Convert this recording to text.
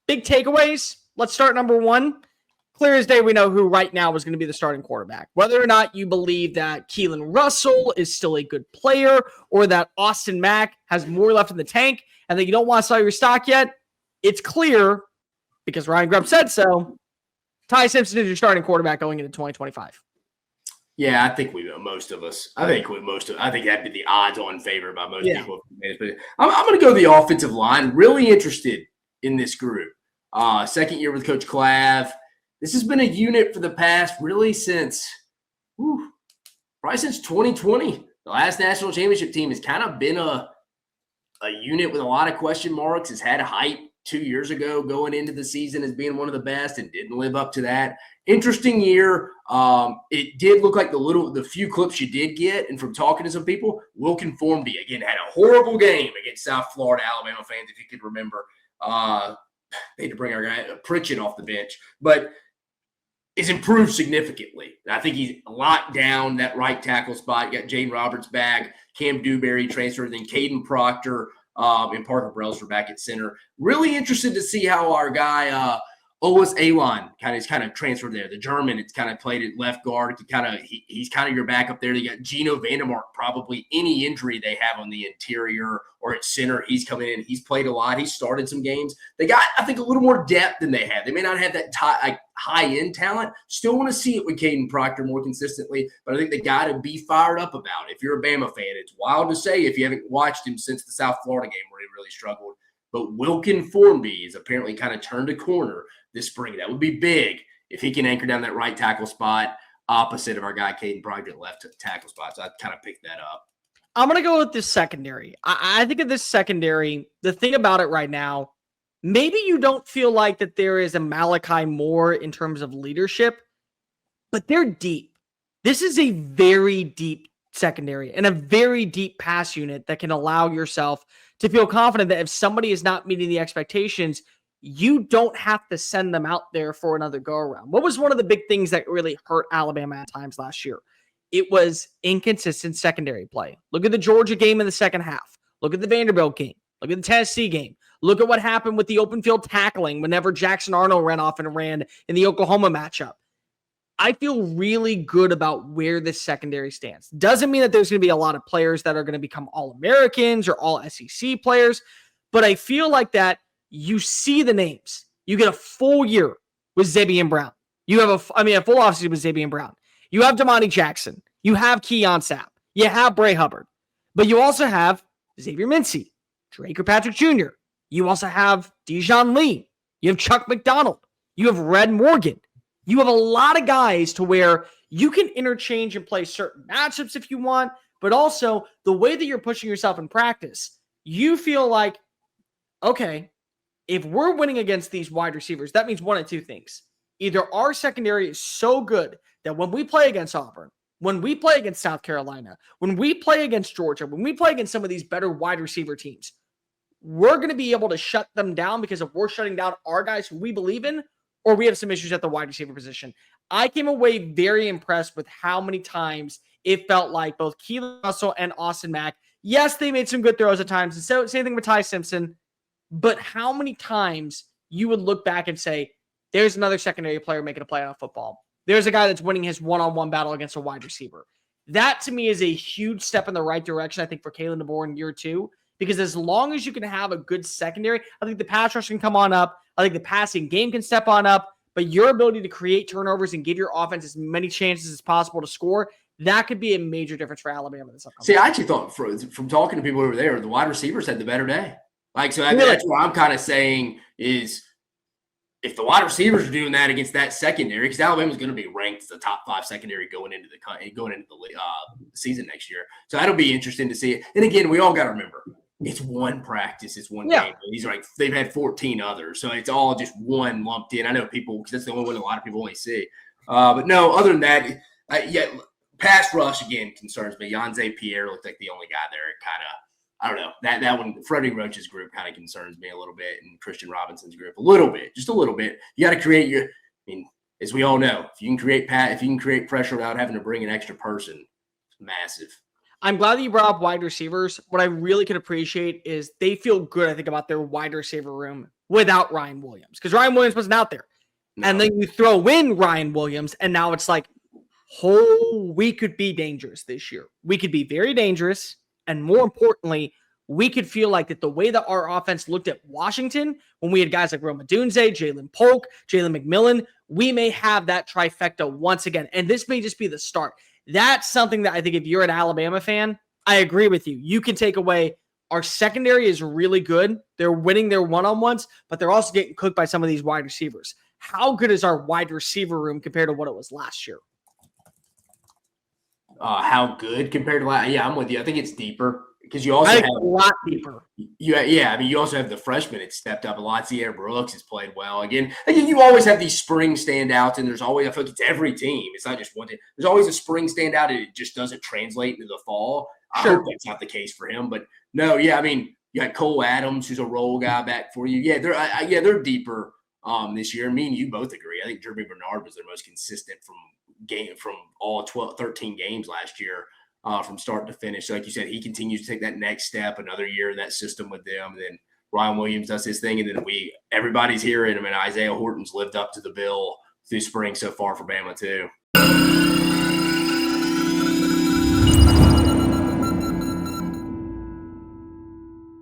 Big takeaways. Let's start number one. Clear as day, we know who right now is going to be the starting quarterback. Whether or not you believe that Keelan Russell is still a good player or that Austin Mack has more left in the tank and that you don't want to sell your stock yet, it's clear, because Ryan Grubb said so, Ty Simpson is your starting quarterback going into 2025. Yeah, I think most of us. I think that'd be the odds-on favorite by most people. But I'm going to go the offensive line. Really interested in this group. Second year with Coach Clav. This has been a unit for the past probably since 2020. The last national championship team has kind of been a unit with a lot of question marks. Has had hype 2 years ago going into the season as being one of the best and didn't live up to that. Interesting year. It did look like the few clips you did get, and from talking to some people, Wilkin Formby, again, had a horrible game against South Florida Alabama fans, if you could remember. They had to bring our guy Pritchett off the bench, but is improved significantly. I think he's locked down that right tackle spot. You got Jaden Roberts back, Cam Dewberry transferred, then Caden Proctor and Parker Brelsford back at center. Really interested to see how our guy Olis Alon kind of transferred there. The German, it's kind of played at left guard. He's kind of your backup there. You got Gino Vandermark, probably any injury they have on the interior or at center, he's coming in. He's played a lot. He started some games. They got, I think, a little more depth than they had. They may not have that high-end talent. Still want to see it with Caden Proctor more consistently, but I think they got to be fired up about it. If you're a Bama fan, it's wild to say if you haven't watched him since the South Florida game where he really struggled. But Wilkin Formby has apparently kind of turned a corner this spring. That would be big if he can anchor down that right tackle spot opposite of our guy Caden Proctor at left tackle spot. So I kind of picked that up. I'm going to go with this secondary. I think of this secondary, the thing about it right now, maybe you don't feel like that there is a Malachi Moore in terms of leadership, but they're deep. This is a very deep secondary and a very deep pass unit that can allow yourself to feel confident that if somebody is not meeting the expectations, you don't have to send them out there for another go-around. What was one of the big things that really hurt Alabama at times last year? It was inconsistent secondary play. Look at the Georgia game in the second half. Look at the Vanderbilt game. Look at the Tennessee game. Look at what happened with the open field tackling whenever Jackson Arnold ran off and ran in the Oklahoma matchup. I feel really good about where this secondary stands. Doesn't mean that there's going to be a lot of players that are going to become All-Americans or All-SEC players, but I feel like that you see the names. You get a full year with Zabian Brown. You have a full offseason with Zabian Brown. You have Damani Jackson. You have Keon Sapp. You have Bray Hubbard. But you also have Xavier Mincy, Draker Patrick Jr. You also have Dijon Lee. You have Chuck McDonald. You have Red Morgan. You have a lot of guys to where you can interchange and play certain matchups if you want, but also the way that you're pushing yourself in practice, you feel like, okay, if we're winning against these wide receivers, that means one of two things. Either our secondary is so good that when we play against Auburn, when we play against South Carolina, when we play against Georgia, when we play against some of these better wide receiver teams, we're going to be able to shut them down because if we're shutting down our guys who we believe in, or we have some issues at the wide receiver position. I came away very impressed with how many times it felt like both Keelan Russell and Austin Mack, yes, they made some good throws at times, and so same thing with Ty Simpson, but how many times you would look back and say, there's another secondary player making a play on football. There's a guy that's winning his one-on-one battle against a wide receiver. That, to me, is a huge step in the right direction, I think, for Kalen DeBoer in year two, because as long as you can have a good secondary, I think the pass rush can come on up. I think the passing game can step on up, but your ability to create turnovers and give your offense as many chances as possible to score, that could be a major difference for Alabama this upcoming season. I actually thought from talking to people over there, the wide receivers had the better day. That's what I'm kind of saying is if the wide receivers are doing that against that secondary, because Alabama's going to be ranked as the top 5 secondary going into the season next year. So that'll be interesting to see. And again, we all got to remember, it's one practice, it's one game. They've had 14 others, so it's all just one lumped in. I know people, because that's the only one a lot of people only see. But no, other than that, pass rush again concerns me. Yanze Pierre looked like the only guy there. I don't know. That one, Freddie Roach's group kind of concerns me a little bit, and Christian Robinson's group a little bit, just a little bit. You got to create as we all know, if you can create pressure without having to bring an extra person, it's massive. I'm glad that you brought up wide receivers. What I really could appreciate is they feel good, I think, about their wide receiver room without Ryan Williams because Ryan Williams wasn't out there. No. And then you throw in Ryan Williams, and now it's like, oh, we could be dangerous this year. We could be very dangerous. And more importantly, we could feel like that the way that our offense looked at Washington, when we had guys like Roma Dunze, Jalen Polk, Jalen McMillan, we may have that trifecta once again. And this may just be the start. That's something that I think if you're an Alabama fan, I agree with you. You can take away our secondary is really good. They're winning their one-on-ones, but they're also getting cooked by some of these wide receivers. How good is our wide receiver room compared to what it was last year? How good compared to last? Yeah, I'm with you. I think it's deeper because you also I have think a lot deeper. Yeah, I mean, you also have the freshmen that stepped up a lot. Sierra Brooks has played well. Again, you always have these spring standouts, and there's always, I feel like it's every team. It's not just one team. There's always a spring standout, and it just doesn't translate into the fall. Sure. I hope that's not the case for him. But no, yeah, I mean, you got Cole Adams, who's a role guy back for you. Yeah, they're deeper this year. Me and you both agree. I think Jeremy Bernard was their most consistent from all 13 games last year. From start to finish. So like you said, he continues to take that next step, another year in that system with them. And then Ryan Williams does his thing. And then everybody's hearing him. And Isaiah Horton's lived up to the bill through spring so far for Bama too.